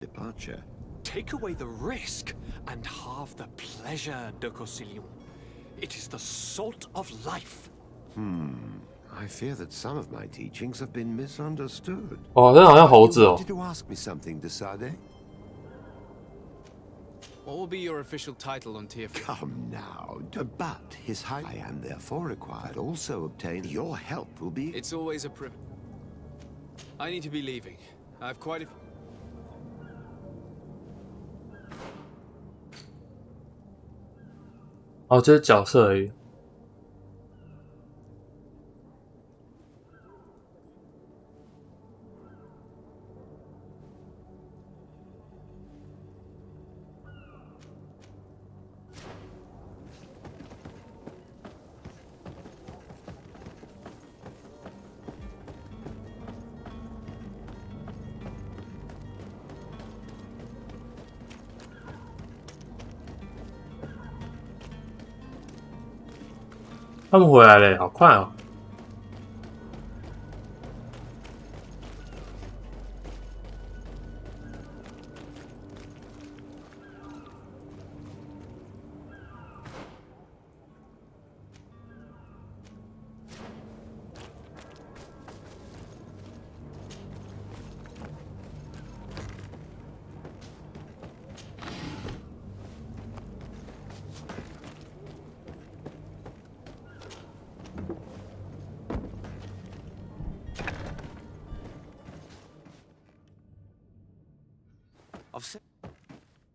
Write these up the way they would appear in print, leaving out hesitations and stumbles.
departure. Take away the risk and halve the pleasure, de Cosillon. It is the salt of life. I fear that some of my teachings have been misunderstood. 哦，那好像猴子 You 哦。 wanted to ask me something, de Sade? What will be your official title on TF? Come now, but his high I am therefore required also obtain your help will be. It's always a privilege. I need to be leaving. I've quite a. 哦，这是角色而已。他们回来了，好快哦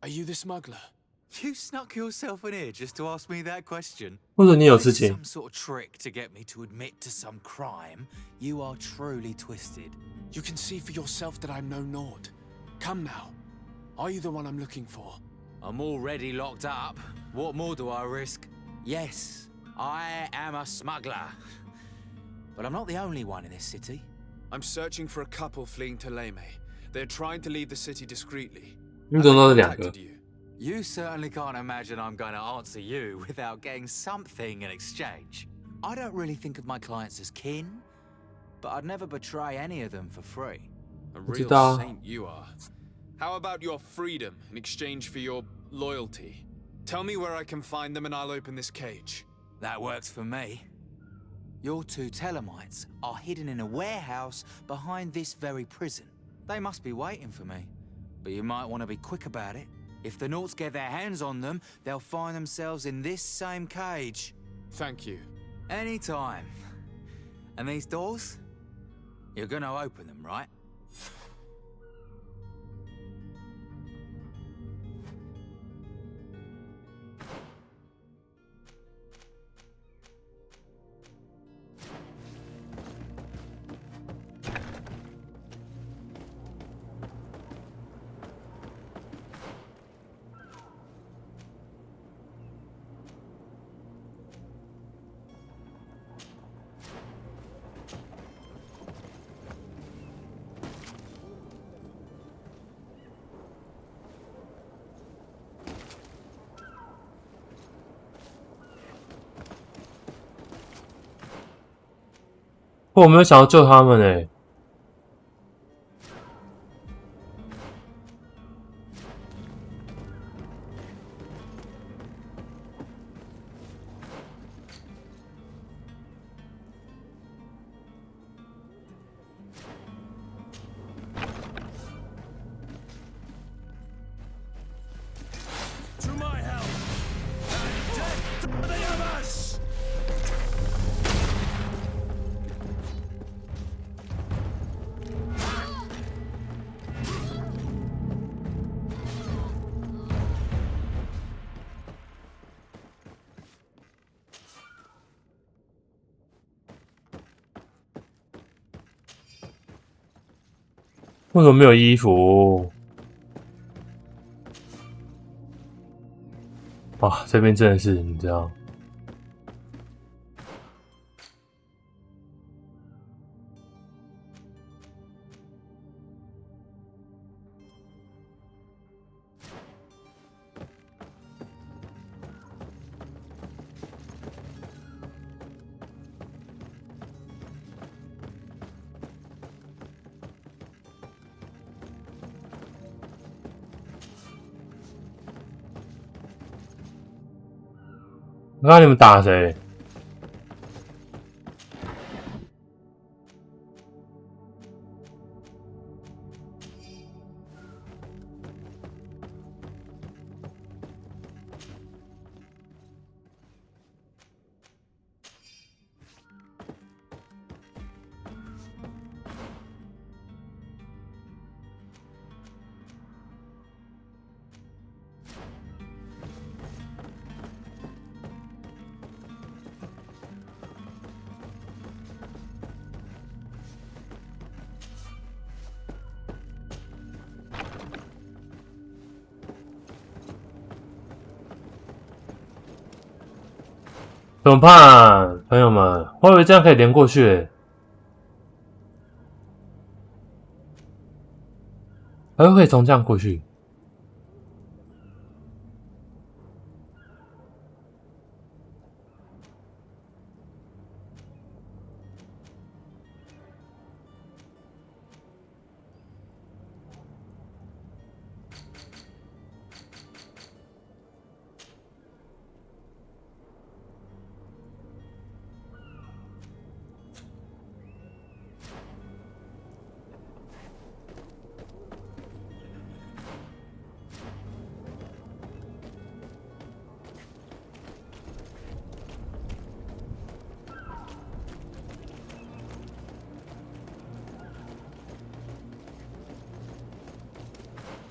！Are you the smuggler? You snuck yourself in here just to ask me that question? 或者你有事 This is 情 some sort of trick to get me to admit to some crime? You are truly twisted. You can see for yourself that I'm no Nord. Come now. Are you the one I'm looking for? I'm already locked up. What more do I risk? Yes, I am a smuggler. But I'm not the only one in this city. I'm searching for a couple fleeing to Leme. They're trying to leave the city discreetly. 你怎么知道这两个 Contacted？you. You certainly can't imagine I'm going to answer you without getting something in exchange. I don't really think of my clients as kin, but I'd never betray any of them for free. A 我知 real 道。 saint you are. How about your freedom in exchange for your loyalty? Tell me where I can find them and I'll open this cage. That works for me. Your two Telemites are hidden in a warehouse behind this very prison. They must be waiting for me. But you might want to be quick about it. If the Nauts get their hands on them, they'll find themselves in this same cage. Thank you. Anytime. And these doors? You're gonna open them, right? 我没有想要救他们诶。To my help! And death to the others! 为什么没有衣服？啊，这边真的是你知道。刚刚你们打谁？怎么办，朋友们？我以为这样可以连过去，还可以从这样过去。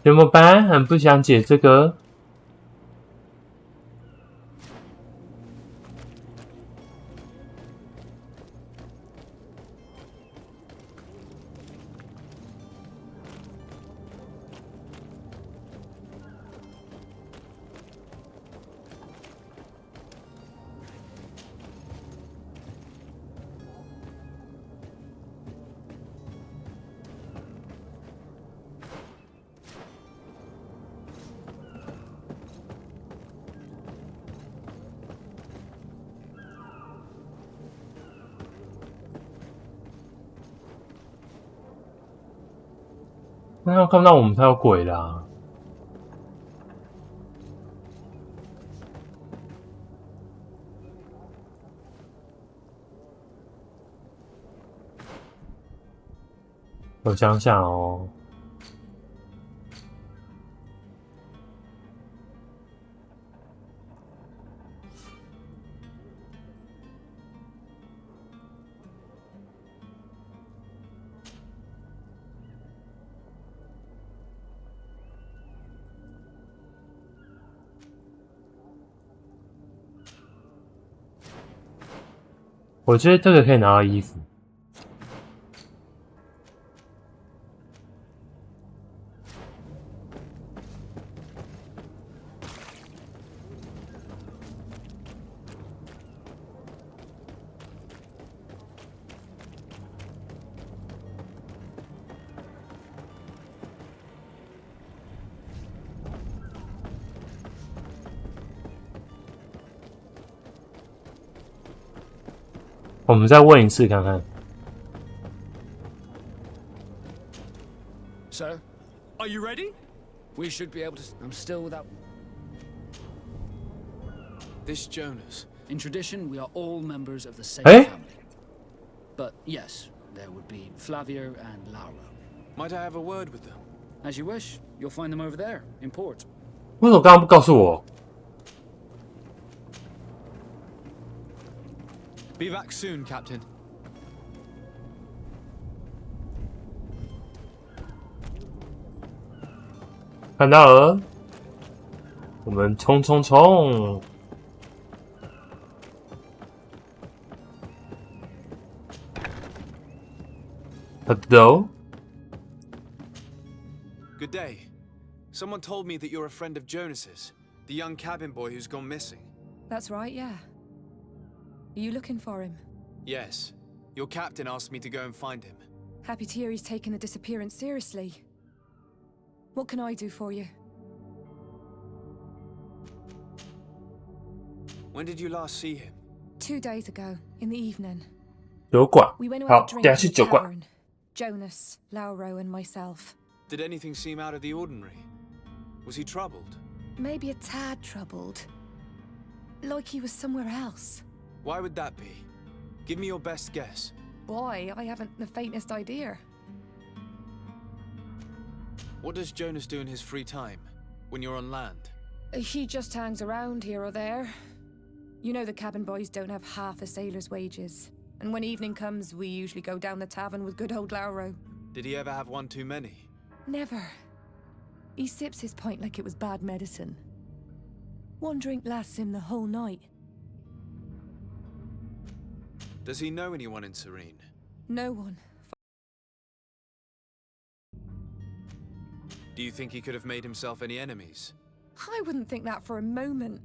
怎么办？很不想解这个。那要看不到我们才有鬼啦！我想想哦，我觉得这个可以拿到衣服。我们再问一次看看。So, Are you ready? we should be able to. I'm still without. This Jonas. In tradition, we are all members of the same Eh? family. But yes, there would be Flavio and Lauro. Might I have a word with them? As you wish, you'll find them over there, in port. 为什么刚刚不告诉我？ Be back soon, Captain. 看到了，我们冲冲冲！ Hello? Good day. Someone told me that you're a friend of Jonas's, the young cabin boy who's gone missing. That's right, yeah. Are you looking for him? Yes. Your captain asked me to go and find him. Happy to hear he's taken the disappearance seriously. What can I do for you? When did you last see him? 2 days ago, in the evening. 酒馆， We went 好， out 等 drinking 下去 at 酒 the 馆。 tavern. Jonas, Lauro, and myself. Did anything seem out of the ordinary? Was he troubled? Maybe a tad troubled. like he was somewhere else. Why would that be? Give me your best guess. Why? I haven't the faintest idea. What does Jonas do in his free time, when you're on land? He just hangs around here or there. You know the cabin boys don't have half a sailor's wages. And when evening comes, we usually go down the tavern with good old Lauro. Did he ever have one too many? Never. He sips his pint like it was bad medicine. One drink lasts him the whole night. Does he know anyone in Serene? No one. Do you think he could have made himself any enemies? I wouldn't think that for a moment.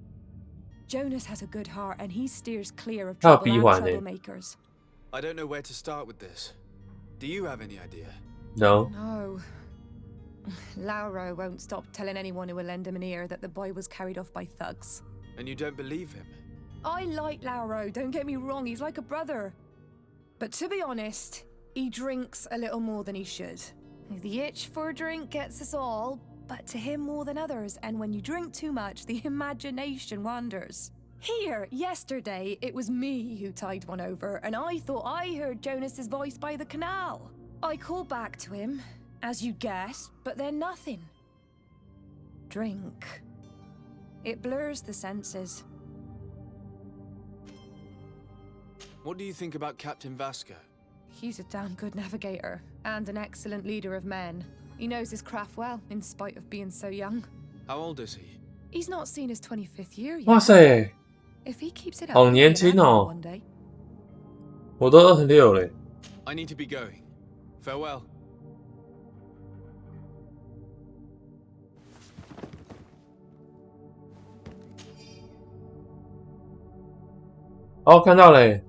Jonas has a good heart and he steers clear of Oh, trouble and B1 troublemakers. I don't know where to start with this. Do you have any idea? No. No. Lauro won't stop telling anyone who will lend him an ear that the boy was carried off by thugs. And you don't believe him? I like Lauro, don't get me wrong, he's like a brother. But to be honest, he drinks a little more than he should. The itch for a drink gets us all, but to him more than others, and when you drink too much, the imagination wanders. Here, yesterday, it was me who tied one over, and I thought I heard Jonas's voice by the canal. I called back to him, as you guessed, but then nothing. Drink. It blurs the senses. What do you think about Captain Vasco? He's a damn good navigator, and an excellent leader of men. He knows his craft well, in spite of being so young. How old is he? He's not seen his 25th year yet. 哇塞， If he keeps it up, 好 he'll be 年 an 轻 admiral 哦 one day. 我都26了。 I need to be going. Farewell. 哦，看到嘞。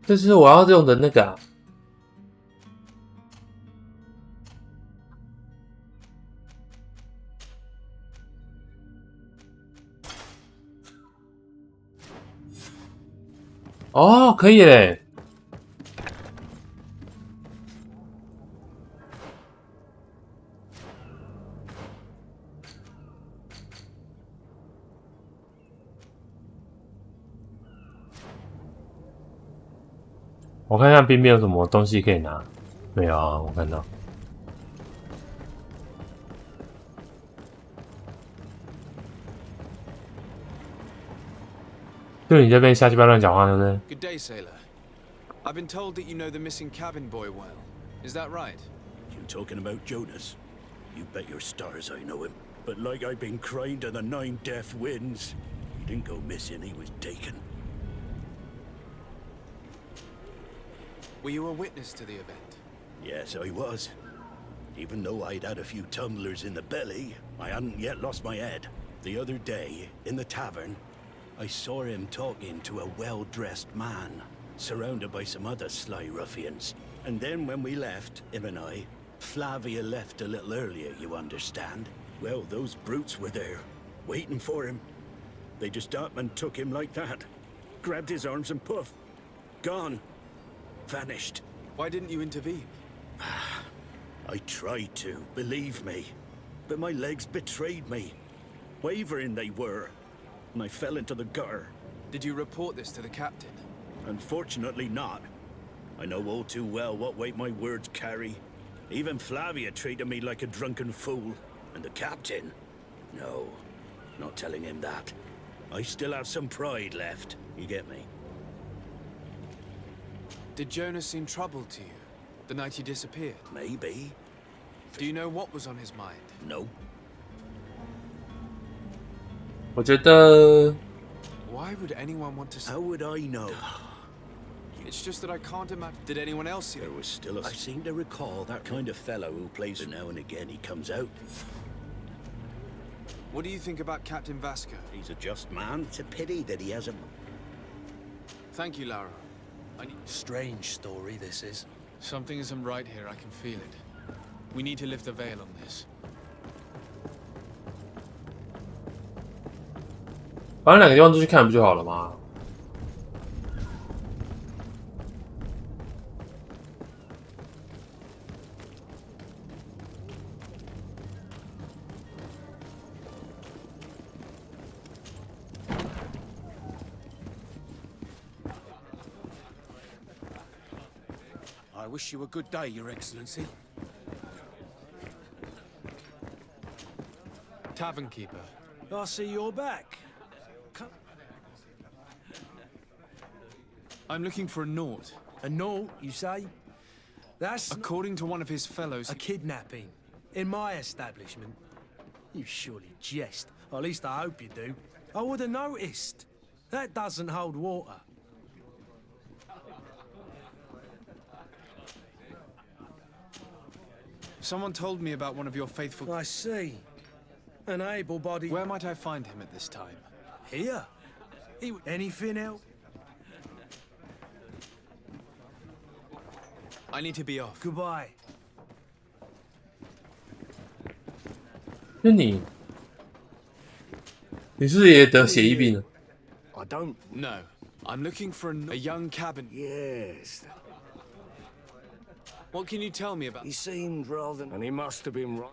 这是我要用的那个啊。哦，可以嘞。我看看边边有什么东西可以拿，没有啊，我看到。就你这边瞎鸡巴乱讲话，对不对？ Good day, sailor. I've been told that you know the missing cabin boy well. Is that right? You talking about Jonas? You bet your stars I know him. But like I've been crying to the 9 death winds, he didn't go missing, he was taken. Were you a witness to the event? Yes, I was. Even though I'd had a few tumblers in the belly, I hadn't yet lost my head. The other day, in the tavern, I saw him talking to a well-dressed man, surrounded by some other sly ruffians. And then when we left, him and I, Flavia left a little earlier, you understand. Well, those brutes were there, waiting for him. They just up and took him like that. Grabbed his arms and poof, gone. Vanished. Why didn't you intervene? I tried to, believe me. But my legs betrayed me. Wavering they were. And I fell into the gutter. Did you report this to the captain? Unfortunately not. I know all too well what weight my words carry. Even Flavia treated me like a drunken fool. And the captain? No, not telling him that. I still have some pride left. You get me? Did Jonas seem troubled to you the night he disappeared? Maybe. Do you know what was on his mind? No. 我觉得 Why would anyone want to How would I know? It's just that I can't imagine. Did anyone else see There it? was still a... I seem to recall that kind of fellow who plays it now and again. He comes out. What do you think about Captain Vasco? He's a just man. It's a pity that he hasn't... Thank you, Laura. I need... Strange story, this is. Something isn't right here, I can feel it. We need to lift the veil on this. 反正两个地方都去看不就好了吗？I wish you a good day, Your Excellency. Tavern keeper. I see you're back. I'm looking for a Nort. A naught, you say? That's According to one of his fellows, a kidnapping. In my establishment. You surely jest. Or at least I hope you do. I would have noticed. That doesn't hold water. someone told me about one of your faithful... I see. An able-bodied... Where might I find him at this time? Here? Anything else? I need to be off. Goodbye. 那你是不是也得血疫病了？ I don't... No. I'm looking for a young cabin. Yes. What can you tell me about... He seemed rather... And he must have been right.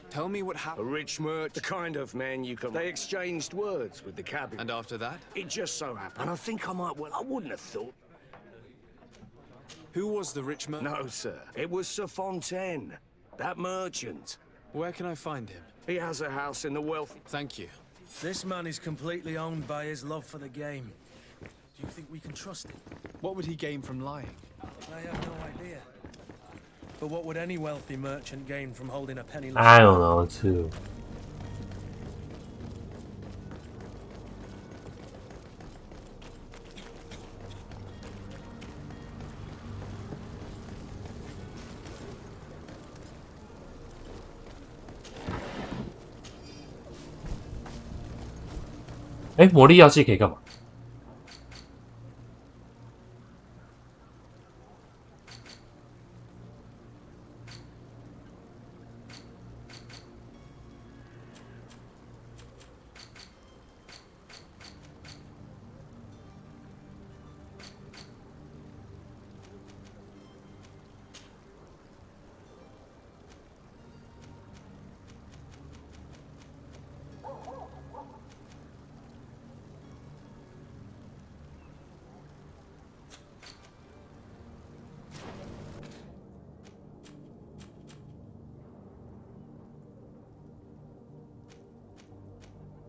Tell me what A happened. rich merchant, the kind of man you can... They exchanged words with the cabin. And after that? It just so happened. And I think I might... Well, I wouldn't have thought... Who was the rich merchant? No, sir. It was Sir Fontaine. That merchant. Where can I find him? He has a house in the wealthy... Thank you. This man is completely owned by his love for the game. Do you think we can trust him? What would he gain from lying? I have no idea. But what would any wealthy merchant gain from holding a penniless... I don't know too. “哎，魔力药剂可以干嘛？”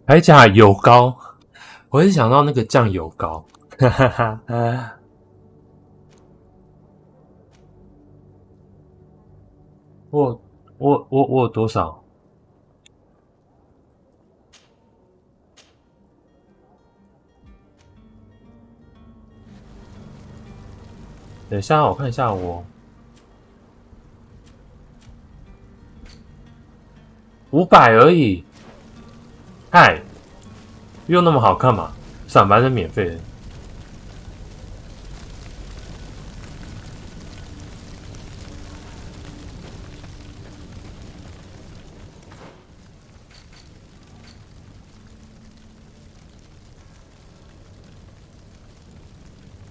还加油膏，我是想到那个酱油膏，哈哈哈。我有多少？等一下，我看一下我500而已。嗨，用那么好看吗？上班是免费的。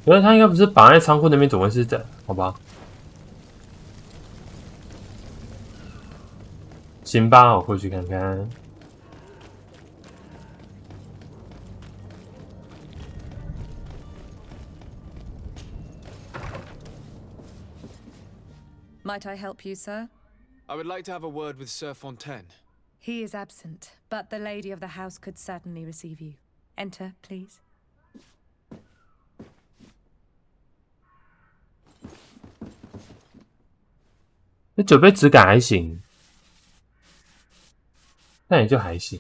可是他应该不是绑在仓库那边，怎么会是这？好吧，行吧，我过去看看。Might I help you, sir? I would like to have a word with Sir Fontaine. He is absent, but the lady of the house could certainly receive you. Enter, please. 那酒杯质感还行，但也就还行。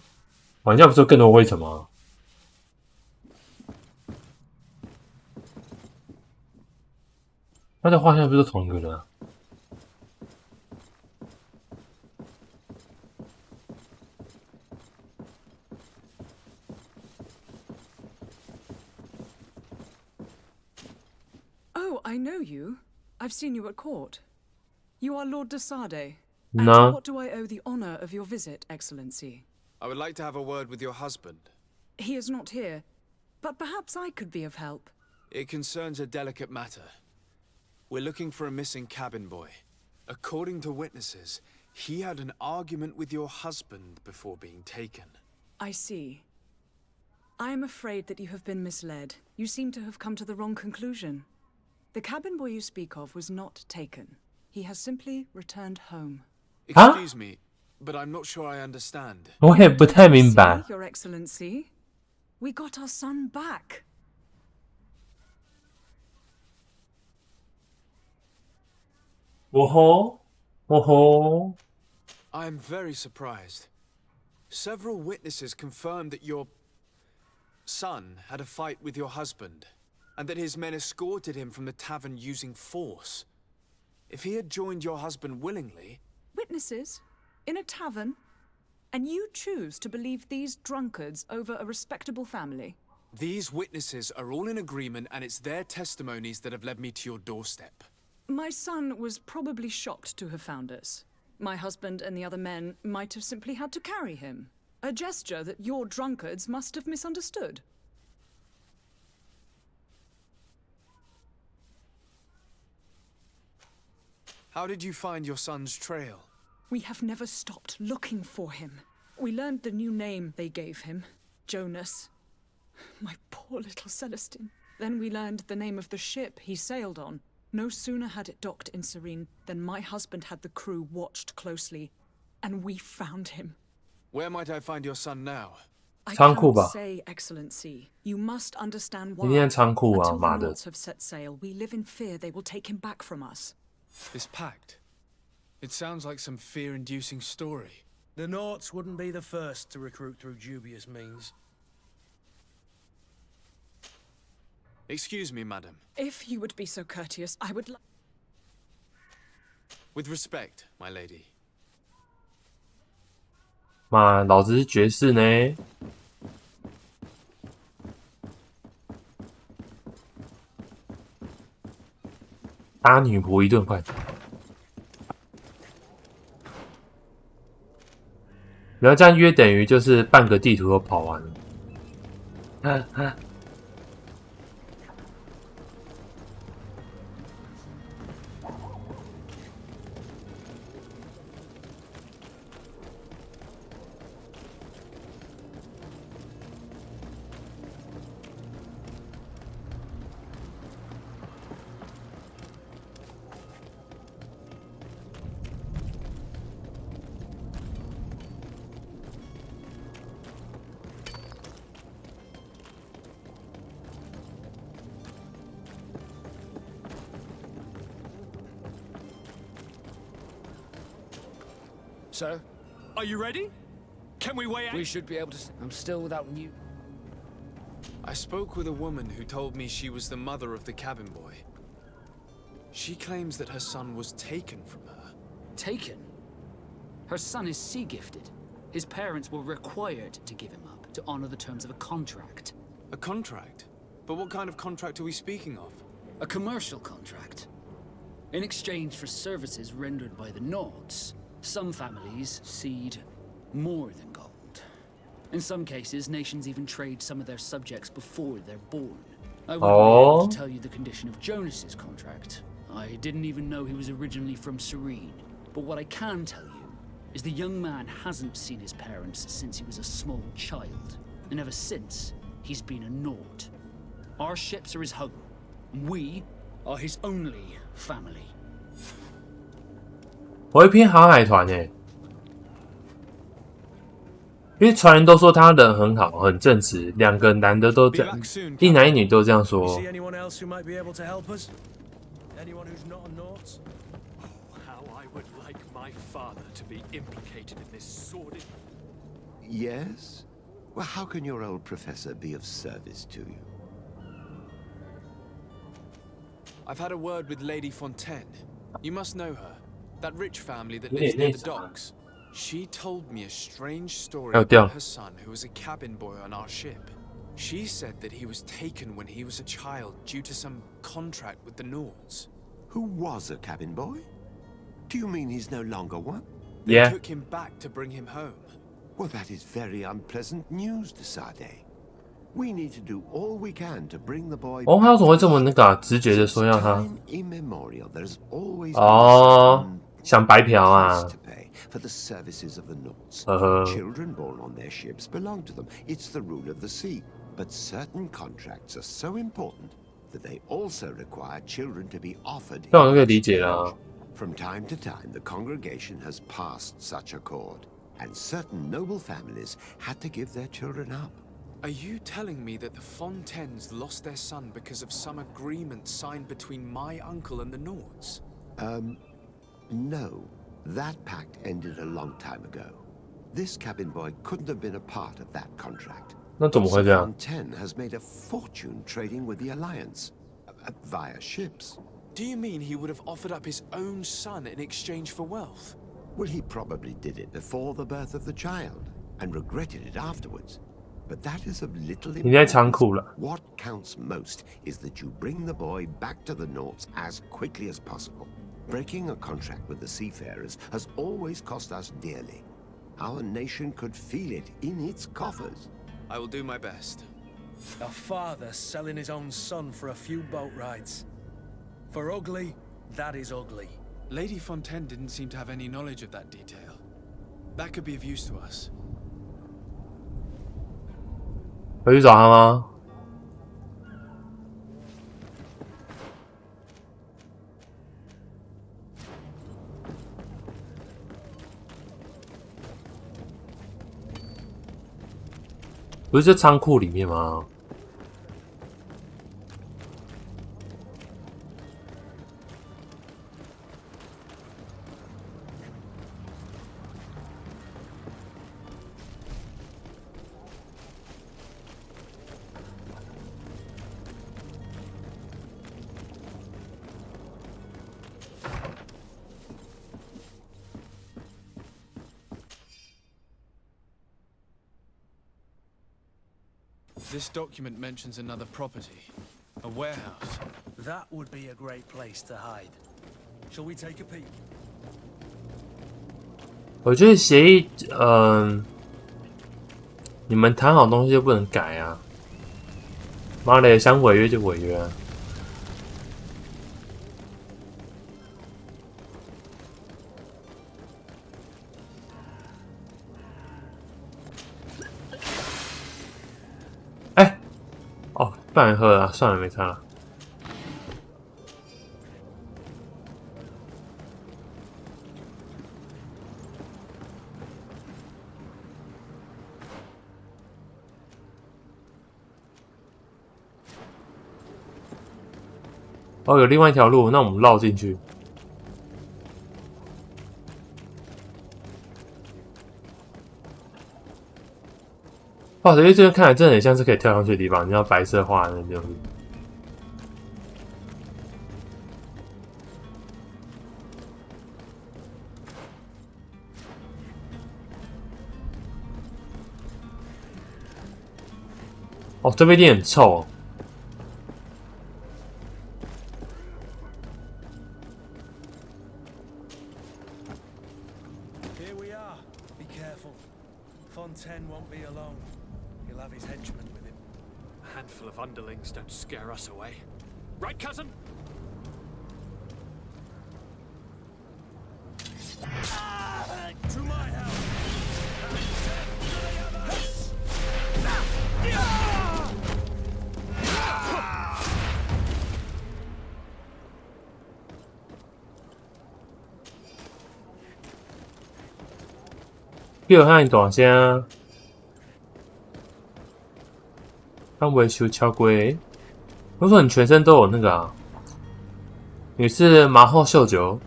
玩家不是有更多灰尘吗？他的画像不是同一个人啊？ Oh, I know you. I've seen you at court. You are Lord de Sade. No. And to what do I owe the honor of your visit, Excellency? I would like to have a word with your husband. He is not here, but perhaps I could be of help. It concerns a delicate matter. We're looking for a missing cabin boy. According to witnesses, he had an argument with your husband before being taken. I see. I am afraid that you have been misled. You seem to have come to the wrong conclusion. The cabin boy you speak of was not taken. He has simply returned home. Excuse me, but I'm not sure I understand. 我也不太明白。 See, Your Excellency, we got our son back. 哦吼，哦吼， I'm very surprised. Several witnesses confirmed that your son had a fight with your husband, and that his men escorted him from the tavern using force. If he had joined your husband willingly... Witnesses? In a tavern? And you choose to believe these drunkards over a respectable family? These witnesses are all in agreement, and it's their testimonies that have led me to your doorstep. My son was probably shocked to have found us. My husband and the other men might have simply had to carry him. A gesture that your drunkards must have misunderstood. How did you find your son's trail? We have never stopped looking for him. We learned the new name they gave him, Jonas. My poor little Celestine. Then we learned the name of the ship he sailed on. No sooner had it docked in Serene than my husband had the crew watched closely, and we found him. Where might I find your son now? I 仓库吧。 cannot say, Excellency. You must understand 一 why. 定在仓库啊， Until 妈 the 的！ Nords have set sail, we live in fear they will take him back from us. This pact. It sounds like some fear-inducing story. The Norts wouldn't be the first to recruit through dubious means. Excuse me, madam. If you would be so courteous, I would With respect, my lady. 妈，老子是爵士呢。打女仆一顿快。然后这样约等于就是半个地图都跑完了。Sir, Are you ready? Can we weigh out? we should be able to. I'm still without new. I spoke with a woman who told me she was the mother of the cabin boy. She claims that her son was taken from her. Taken? Her son is sea gifted. His parents were required to give him up to honor the terms of a contract. A contract? But what kind of contract are we speaking of? A commercial contract. In exchange for services rendered by the Nords, some families cede more than gold. In some cases, nations even trade some of their subjects before they're born. I wouldn't be able to tell you the condition of Jonas's contract. I didn't even know he was originally from Serene. But what I can tell you is the young man hasn't seen his parents since he was a small child. And ever since, he's been a Nord. Our ships are his home. We are his only family. 我一篇航海团因为船人都说他人很好，很正直，两个男的都这样，一男一女都这样 You 说 see。anyone else who might be able to help us? Anyone who's not a Nort? How I would like my father to be implicated in this sordid... Yes? Well, how can your old professor be of service to you? I've had a word with Lady Fontaine. You must know her. That rich family that lives near the docks. She told me a strange story about her son who was a cabin boy on our ship. She said that he was taken when he was a child due to some contract with the Nords. Who was a cabin boy? Do you mean he's no longer one? They took him back to bring him home. Well, that is very unpleasant news, de Sade. We need to do all we can to bring the boy. 哦，他为什么会这么那个啊？直觉的说要他？ Immemorial, there's always 哦，想白嫖啊？ For the services of the Nords. 呵呵。 Children born on their ships belong to them. It's the rule of the sea. But certain contracts are so important that they also require children to be offered. 这我就可以理解了。 From time to time, the congregation has passed such accord, and certain noble families had to give their children up. Are you telling me that the Fontaines lost their son because of some agreement signed between my uncle and the Nords? No. That pact ended a long time ago. This cabin boy couldn't have been a part of that contract. 那怎么会这样？ Fontaine has made a fortune trading with the Alliance via ships. Do you mean he would have offered up his own son in exchange for wealth? Well, he probably did it before the birth of the child and regretted it afterwards. But that is of little 你太残酷 importance. 了。 What counts most is that you bring the boy back to the Nords as quickly as possible. Breaking a contract with the seafarers has always cost us dearly. Our nation could feel it in its coffers. I will do my best. A father selling his own son for a few boat rides. For ugly, that is ugly. Lady Fontaine didn't seem to have any knowledge of that detail. That could be of use to us. 回去找他吗？不是在仓库里面吗？This document mentions another property, a warehouse. That would be a great place to hide. Shall we take a peek? 我觉得协议，你们谈好东西就不能改啊！妈的，想违约就违约啊！哎，哦，不然喝了，算了，没差了。哦，有另外一条路，那我们绕进去。哇，因为这边看来真的很像是可以跳上去的地方，你知道白色画的那种。哦，这边一定很臭哦。Here we are. Be careful. Fontaine won't be alone. He'll have his henchmen with him. A handful of underlings don't scare us away. Right, cousin? To my house! To the other! 叫喊大声，他维修超贵。我说你全身都有那个啊？你是麻后秀酒？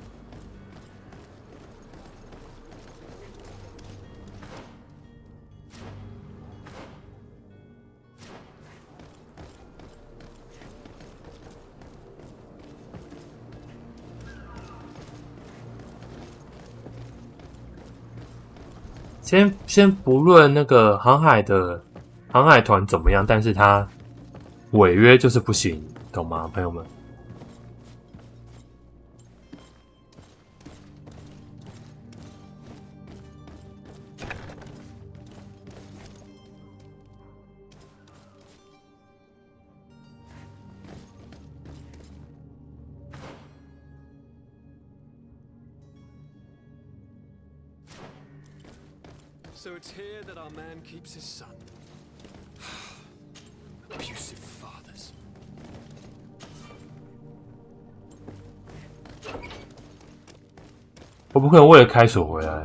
先不论那个航海团怎么样，但是他违约就是不行，懂吗，朋友们？ So it's here that our man keeps his son. Abusive fathers. 我不可能为了开锁回来。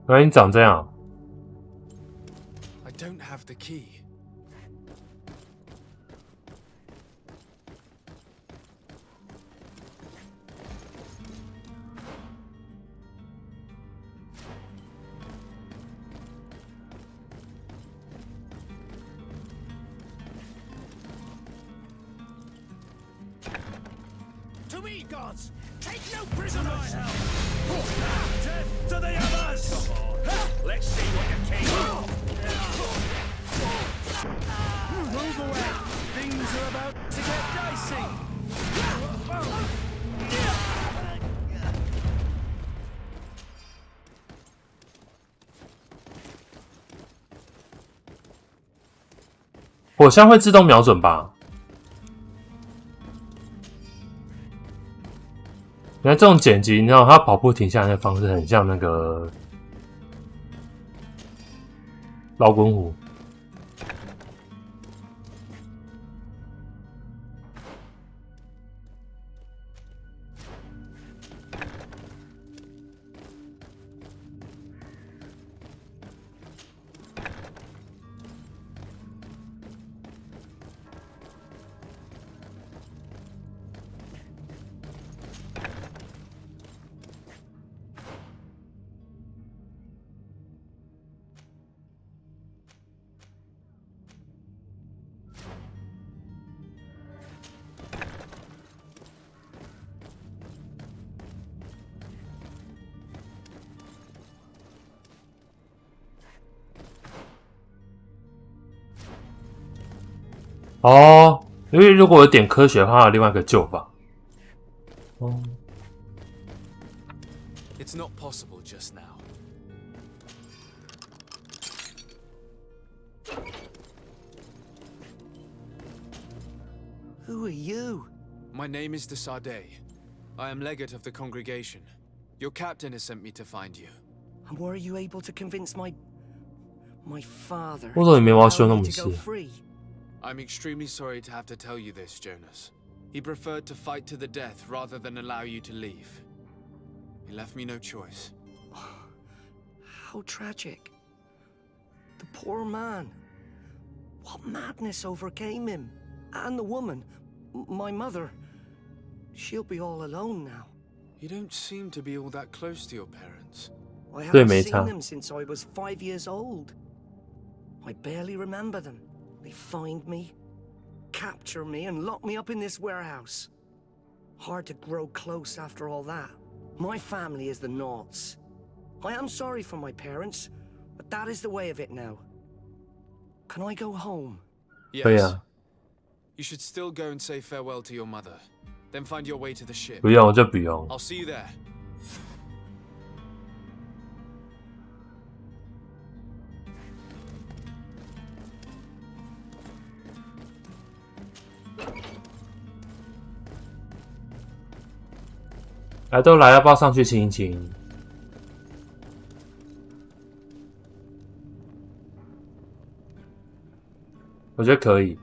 原来你长这样。I don't have the key. To me, gods! Take no prisoners! Death to the others! Let's see what you came of! Move away! Things are about to get dicey! 火枪会自动瞄准吧？原来这种剪辑，你知道他跑步停下来的方式很像那个老滚虎。哦，因为如果我点科学的话，有另外一个救法。哦。It's not possible just now. Who are you? My name is de Sardet. I am legate of the congregation. Your captain has sent me to find you. And were you able to convince my father 为什么你眉毛修那 to 么 go 细？ free? I'm extremely sorry to have to tell you this, Jonas. He preferred to fight to the death rather than allow you to leave. He left me no choice. How tragic. The poor man. What madness overcame him? And the woman, my mother. She'll be all alone now. You don't seem to be all that close to your parents. I 对， haven't 没 seen 差。 them since I was 5 years old. I barely remember them. They find me, capture me, and lock me up in this warehouse. Hard to grow close after all that. My family is the Naughts. I am sorry for my parents, but that is the way of it now. Can I go home? 可以 Yes. 啊， You should still go and say farewell to your mother. Then find your way to the ship. 不用就不用。 I'll see you there. 来都来，要不要上去亲一亲？我觉得可以。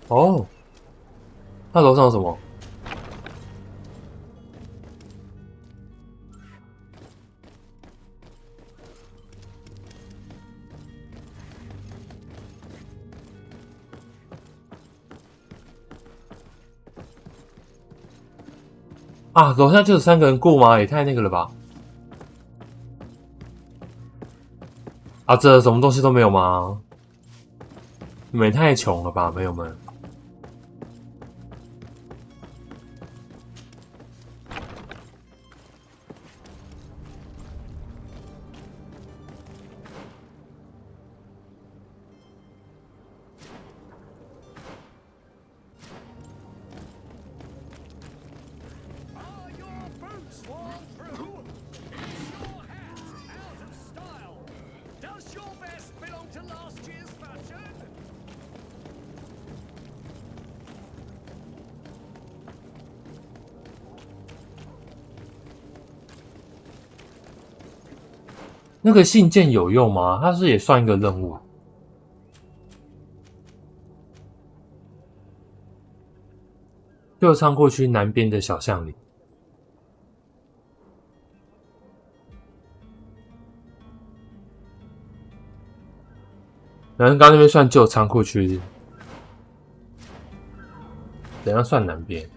哦，那楼上有什么？啊，楼下就有3个人过吗？也太那个了吧！啊，这什么东西都没有吗？你们也太穷了吧，朋友们！那个信件有用吗？它是也算一个任务。旧仓库区南边的小巷里。然后刚刚那边算旧仓库区，怎样算南边？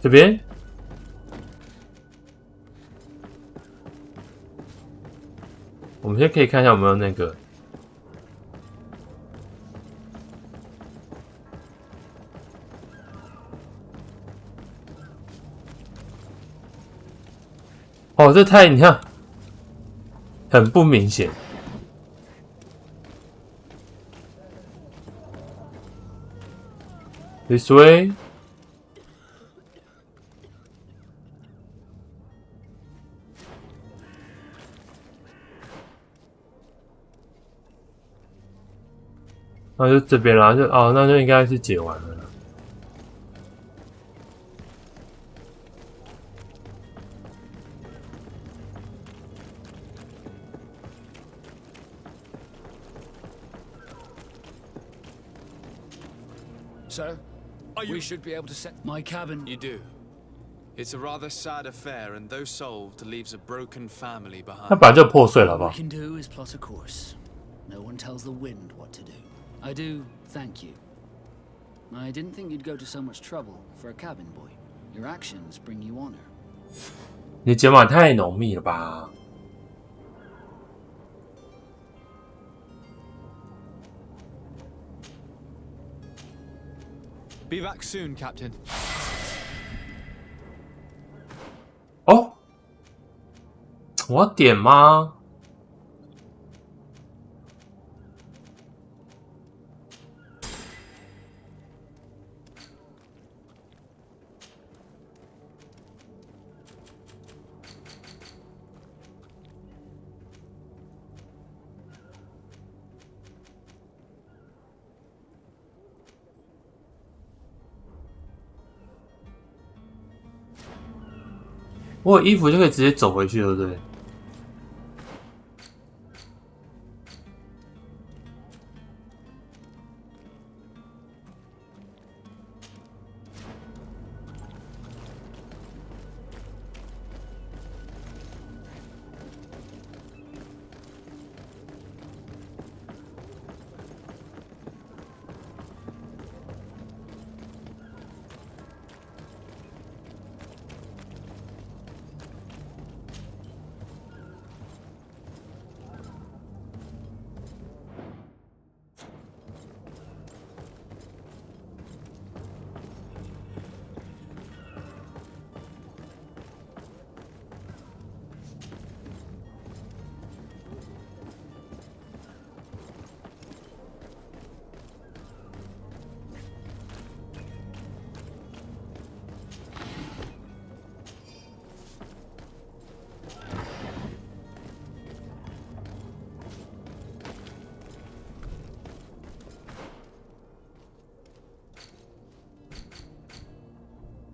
这边？我们先可以看一下有没有那个。哦，这太你看，很不明显。This way。那就这边啦，那就应该是解完了啦。So, we should be able to set my cabin. You do. It's a rather sad affair, and though solved, leaves a broken family behind. 它本来就破碎了，好不好 All we can do is plot a course. No one tells the wind what to do. I do thank you. I didn't think you'd go to so much trouble for a cabin boy. Your actions bring you honor. 你解码太浓密了吧？ Be back soon, Captain. 哦，我要点吗？我有衣服就可以直接走回去，对不对？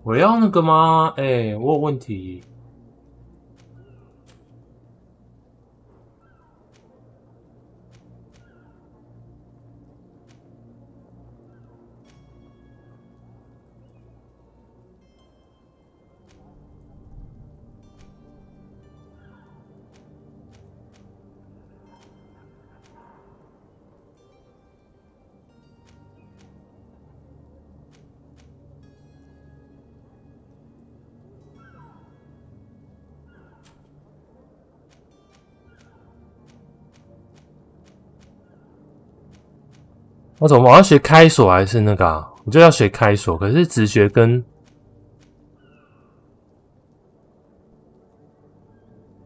我要那个吗？哎，我有问题。我要学开锁还是那个啊？我就要学开锁，可是直觉跟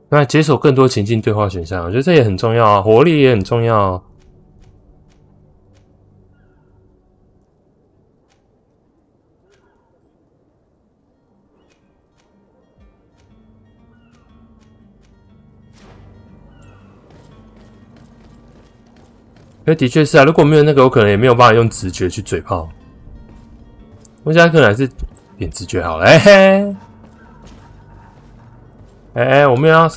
那解锁更多情境对话选项，我觉得这也很重要啊，活力也很重要啊。因为的确是啊，如果没有那个，我可能也没有办法用直觉去嘴炮。我现在可能还是点直觉好了。哎哎，我们要。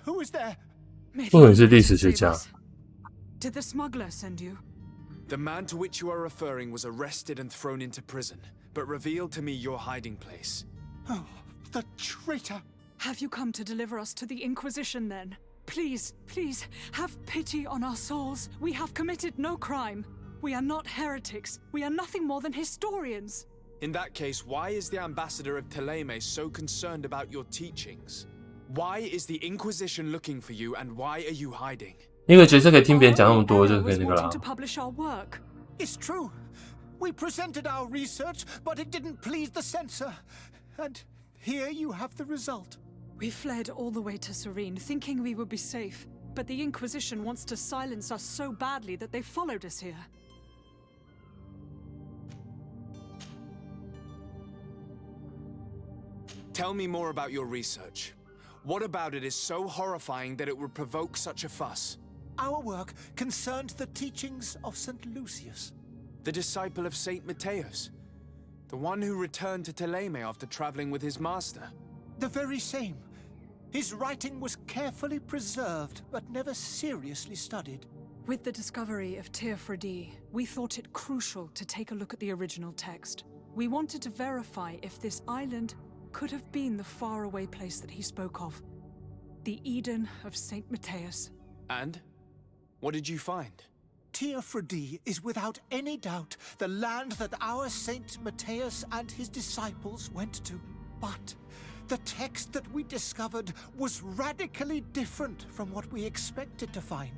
Who is there? 为什么是历史学家？ Did the smuggler send you? The man to which you are referring was arrested and thrown into prison, but revealed to me your hiding place. Oh, the traitor! Have you come to deliver us to the Inquisition then? Please, please, have pity on our souls. We have committed no crime. We are not heretics. We are nothing more than historians. In that case, why is the ambassador of Teleme so concerned about your teachings? Why is the Inquisition looking for you, and why are you hiding? 一个角色可以听别人讲那么多，就可以那个啦。 To publish our work. It's true. We presented our research, but it didn't please the censor. And here you have the result. We fled all the way to Serene, thinking we would be safe. But the Inquisition wants to silence us so badly that they followed us here. Tell me more about your research. What about it is so horrifying that it would provoke such a fuss? Our work concerned the teachings of St. Lucius. The disciple of St. Matthias? The one who returned to Teleme after traveling with his master? The very same. His writing was carefully preserved, but never seriously studied. With the discovery of Teofredi, we thought it crucial to take a look at the original text. We wanted to verify if this island could have been the faraway place that he spoke of. The Eden of St. Matthias. And? What did you find? Teofredi is without any doubt the land that our Saint Matthias and his disciples went to. But the text that we discovered was radically different from what we expected to find.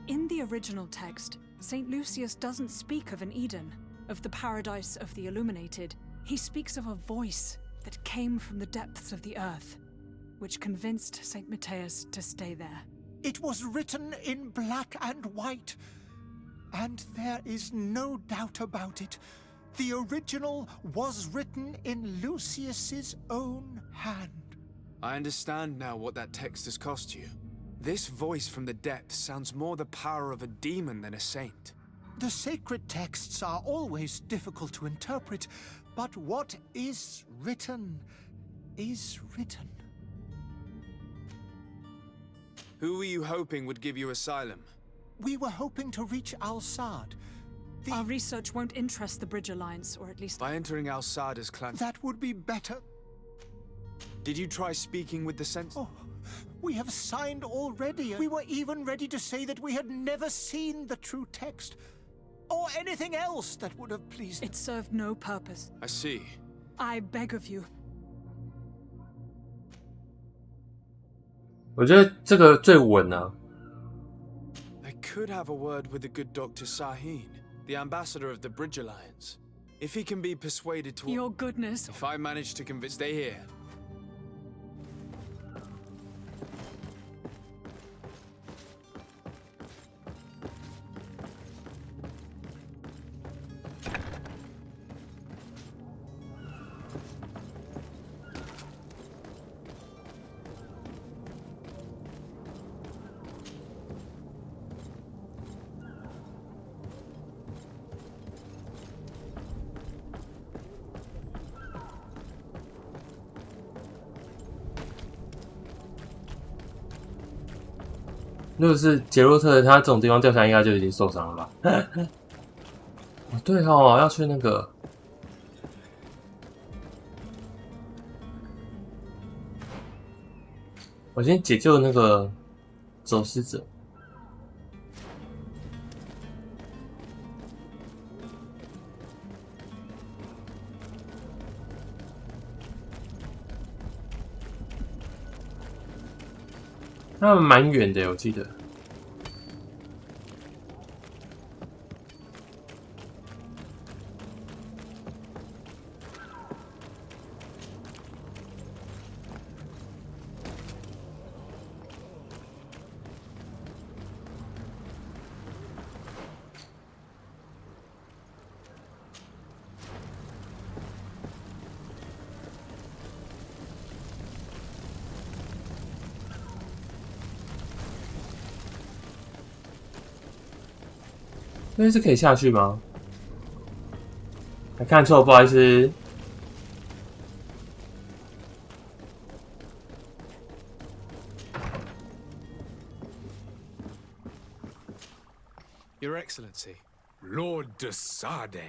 In the original text, St. Lucius doesn't speak of an Eden, of the paradise of the illuminated. He speaks of a voice that came from the depths of the earth, which convinced St. Matthias to stay there. It was written in black and white, and there is no doubt about it. The original was written in Lucius's own hand. I understand now what that text has cost you. This voice from the depths sounds more the power of a demon than a saint. The sacred texts are always difficult to interpret, but what is written is written. Who were you hoping would give you asylum? We were hoping to reach Al-Sad. Our research won't interest the Bridge Alliance, or at least... By entering Al-Sad's clan... That would be better. Did you try speaking with the censor? Oh, we have signed already. We were even ready to say that we had never seen the true text, or anything else that would have pleased. It served no purpose. I see. I beg of you. 我觉得这个最稳啊。 I could have a word with the good Dr. Sahin, the ambassador of the Bridge Alliance. If he can be persuaded to... Your goodness. If I manage to convince... Stay here. "如果是杰洛特，他这种地方掉下来，应该就已经受伤了吧？哦，对哦，要去那个。我先解救那个走失者。他们蛮远的，我记得。那是可以下去吗？还看错，不好意思。Your Excellency. Lord de Sade.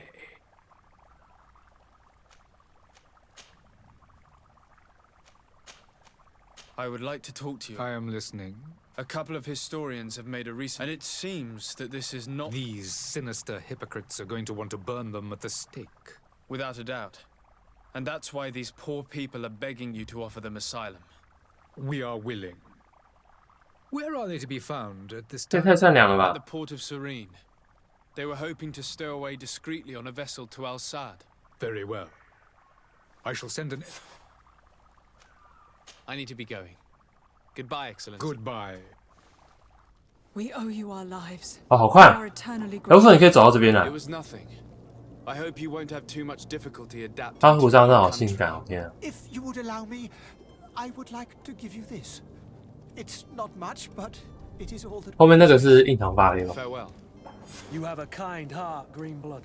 I would like to talk to you. I am listening. A couple of historians have made a recent... And it seems that this is not... These sinister hypocrites are going to want to burn them at the stake. Without a doubt. And that's why these poor people are begging you to offer them asylum. We are willing. Where are they to be found at this 这 time? 太善良了 At the 吧！ port of Serene. They were hoping to stow away discreetly on a vessel to Al-Sad. Very well. I shall send an... I need to be going. Goodbye, Excellency. Goodbye. We owe you our lives. 哦，好 We 快！ are eternally 哎，为什么 grateful. 你可以走到这边来 It？ was nothing. I hope you won't have too much difficulty adapting 他 to 服装真的 the 好 new 性 country. 感，我天啊！ If you would allow me, I would like to give you this. It's not much, but it is all that... 后面那个是印堂发力吗？ Farewell. You have a kind heart, Greenblood.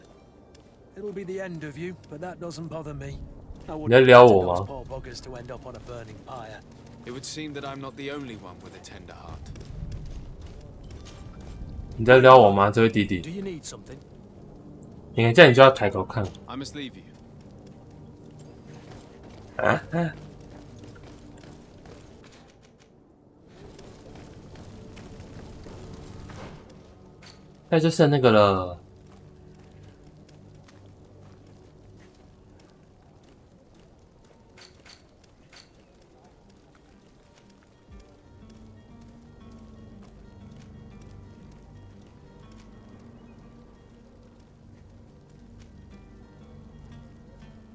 It'll be the end of you, but that doesn't bother me. I 你在 wouldn't 撩 want 我 those 吗？ poor buggers to end up on a burning pyre. It would seem that I'm not the only one with a tender heart. 你在撩我吗？这位弟 Do 弟？ you need something? 你看这样你就要抬头看。 I must leave you. 啊啊！那就剩那个了。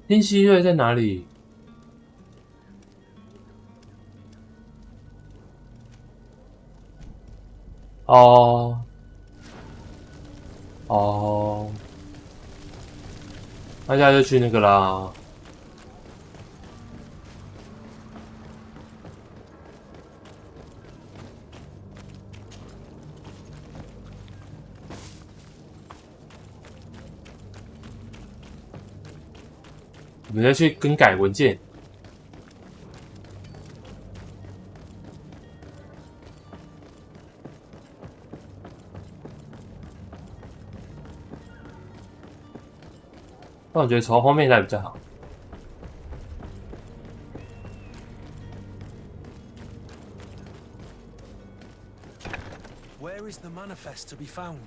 丁希瑞在哪里？哦，哦，大家就去那个啦。我们再去更改文件。但我觉得从后面来比较好。Where is the manifest to be found?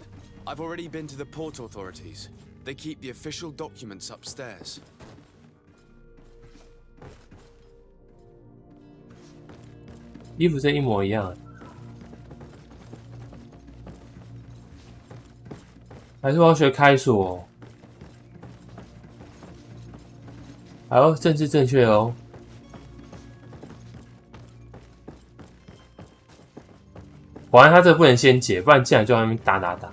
I've already been to the port authorities. They keep the official documents upstairs. 衣服是一模一样的，还是我要学开锁？好，政治正确哦。果然他这个不能先解，不然进来就在那边打打打。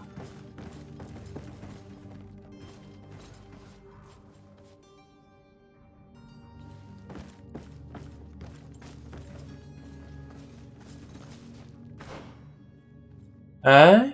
哎，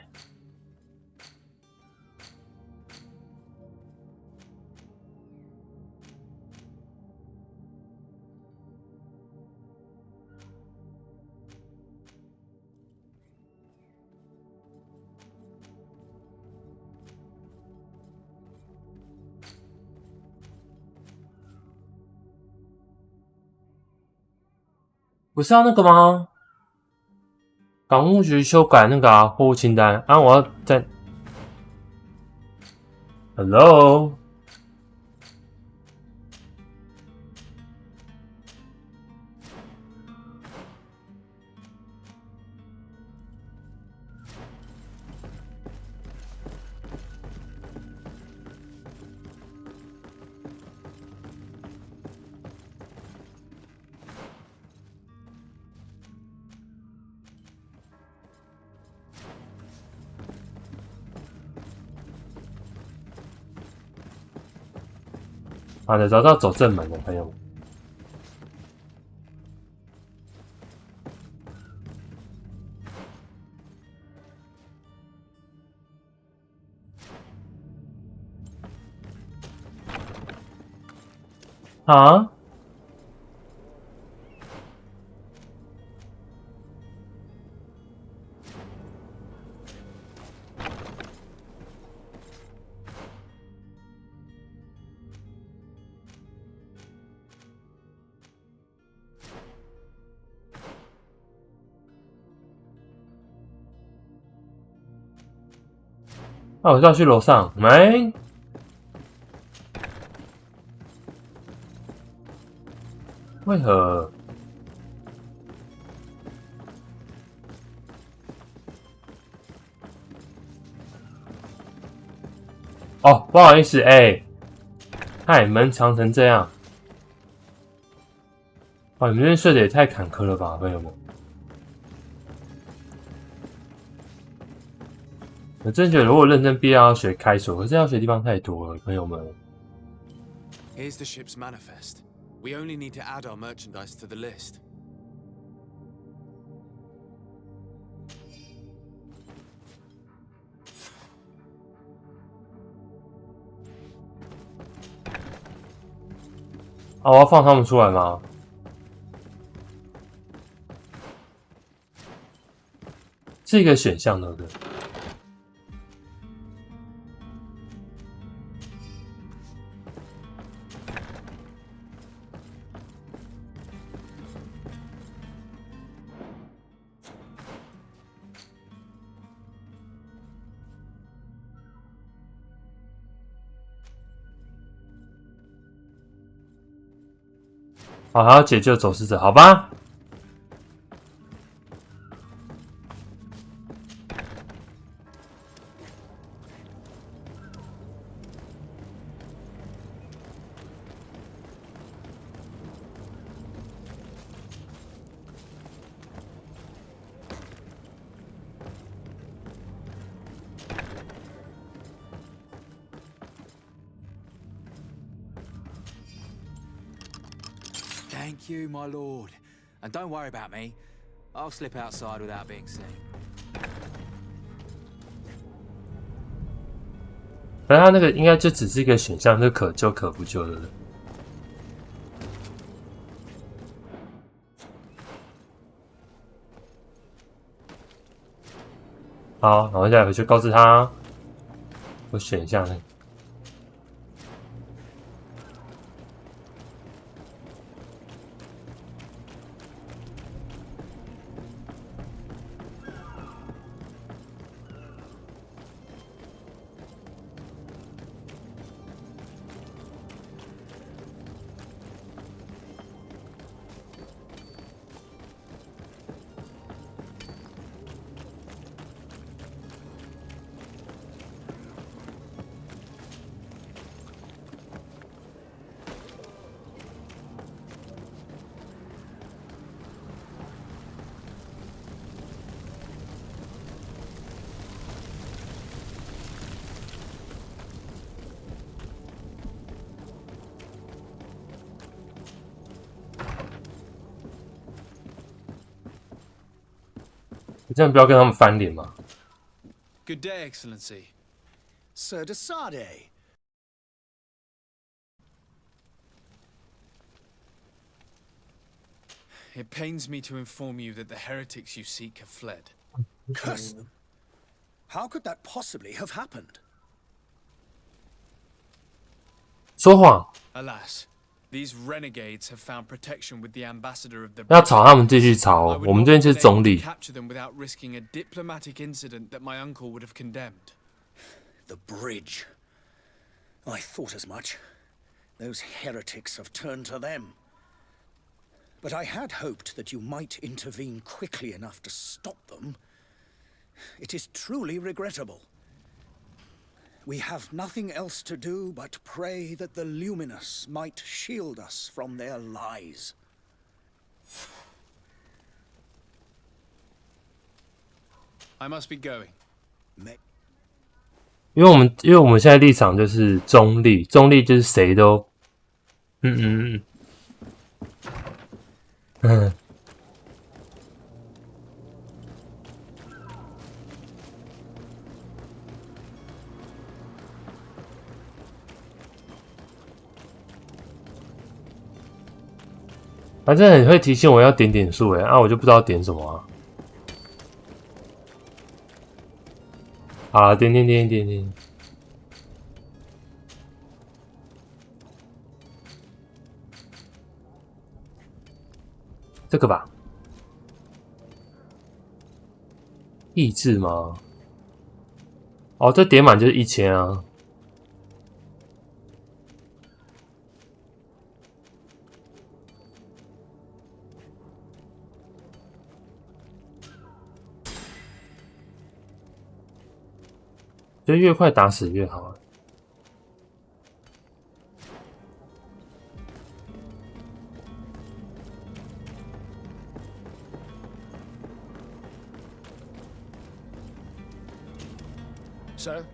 不是要那个吗？港务局修改那个货物清单啊！我要在 ，Hello， 好的，找到走正门的朋友们。啊？我就要去楼上，没？为何？哦，不好意思，嗨，门藏成这样。哇，你们这边睡得也太坎坷了吧，朋友们！我真觉得，如果认真毕业要学开锁，可是要学的地方太多了，朋友们。Here's the ship's manifest. We only need to add our merchandise to the list. 我要放他们出来吗？是一个选项，对不对？好，还要解救走失者，好吧？Thank you, my lord. And don't worry about me. I'll slip outside without being seen. 反正他那个应该就只是一个选项，就可救可不救的。好，然后再回去告知他，我选一下那个。你这样不要跟他们翻脸嘛。Good day, Excellency. Sir de Sade. It pains me to inform you that the heretics you seek have fled. Curse them. How could that possibly have happened? 说谎。 Alas, these renegades have found protection with the ambassador of the. 要吵他们继续吵，我们这边就是中立。 Capture them without risking a diplomatic incident that my uncle would have condemned. The bridge. I thought as much. Those heretics have turned to them. But I had hoped that you might intervene quickly enough to stop them. It is truly regrettable. We have nothing else to do but pray that the Luminous might shield us from their lies. I must be going. 因为我们现在立场就是中立，中立就是谁都，嗯。反正很会提醒我要点点数啊，我就不知道点什么啊。好啦，点。这个吧，意志吗？哦，这点满就是1000啊。就越快打死越好。Sir,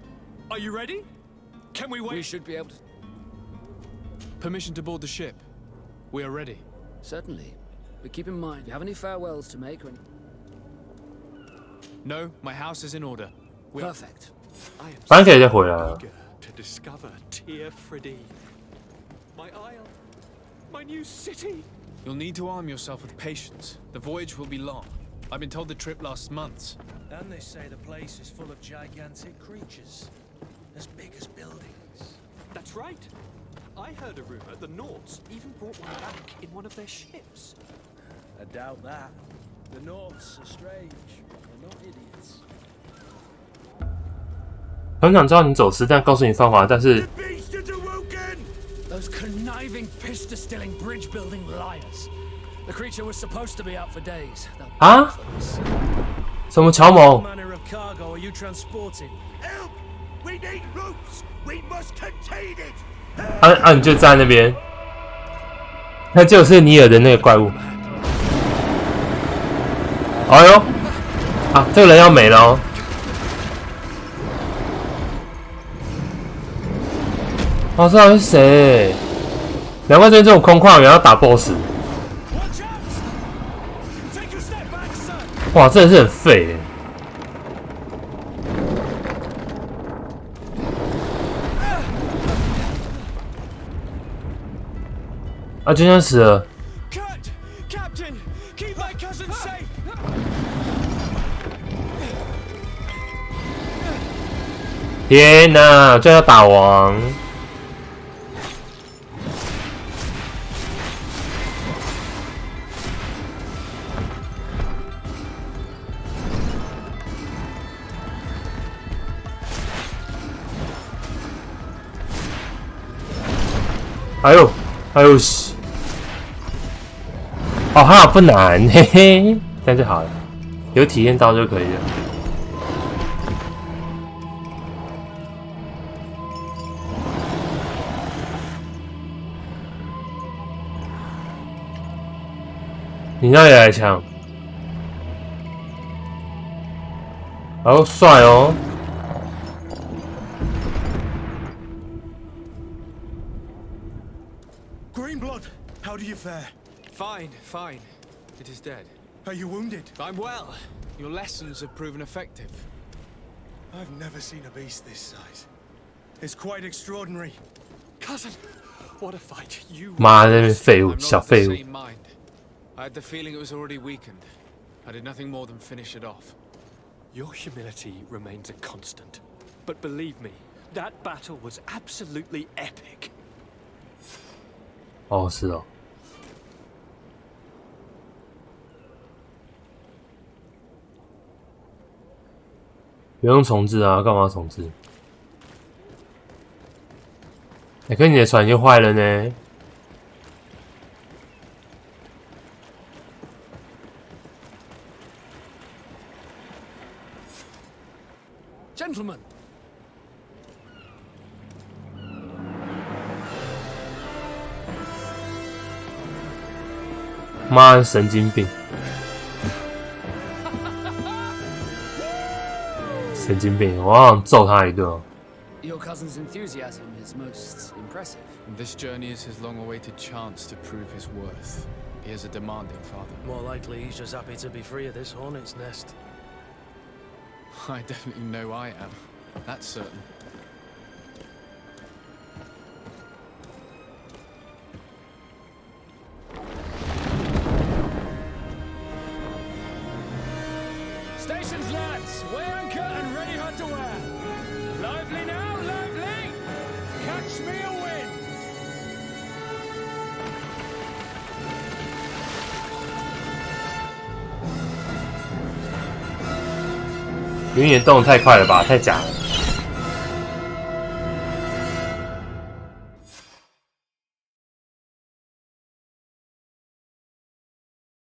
are you ready? Can we wait? We should be able to. Permission to board the ship. We are ready. Certainly. But keep in mind, do you have any farewells to make or any... No, my house is in order. Perfect. I am 反正可以再回来了。 eager to discover Tier Freddy. My isle. My new city. You'll need to arm yourself with patience. The voyage will be long. I've been told the trip lasts months. And they say the place is full of gigantic creatures, as big as buildings. That's right. I heard a rumor the Nords even brought one back in one of their ships. I doubt that. The Nords are strange. They're not idiots. 很想知道你走私，但告诉你方法，但是 Those conniving, pista-stilling, bridge-building liars. The creature was supposed to be out for days. 啊？什么乔某？ What manner of cargo are you transporting? Help! We need ropes! We must contain it! 你就站在那边，那就是尼尔的那个怪物。哎呦，这个人要没了哦。这到底是谁？难怪这边这种空旷，原来要打 BOSS。哇，真的是很废耶！就像死了。Captain, keep my cousin safe. 天哪，这要打王！还有还好不难，嘿嘿，但就好了，有体验到就可以了。你那里来抢？帅哦！ Greenblood, how do you fare? Fine. It is dead. Are you wounded? I'm well. Your lessons have proven effective. I've never seen a beast this size. It's quite extraordinary. Cousin, what a fight you. 妈的，那边废物， I'm 小 not of the 废物。 same mind. I had the feeling it was already weakened. I did nothing more than finish it off. Your humility remains a constant. But believe me, that battle was absolutely epic. 是哦。不用重置啊，干嘛重置？可是你的船已经坏了呢。Gentlemen. 妈，神经病！神经病！我好想揍他一顿哦。 Your cousin's enthusiasm is most impressive. This journey is his long-awaited chance to prove his worth. He is a demanding father. More likely he's just happy to be free of this hornet's nest. I definitely know I am. That's certain. lads, weigh anchor and ready her to wear. Lively now, lively! Catch me a wind! 云岩动得太快了吧，太假了。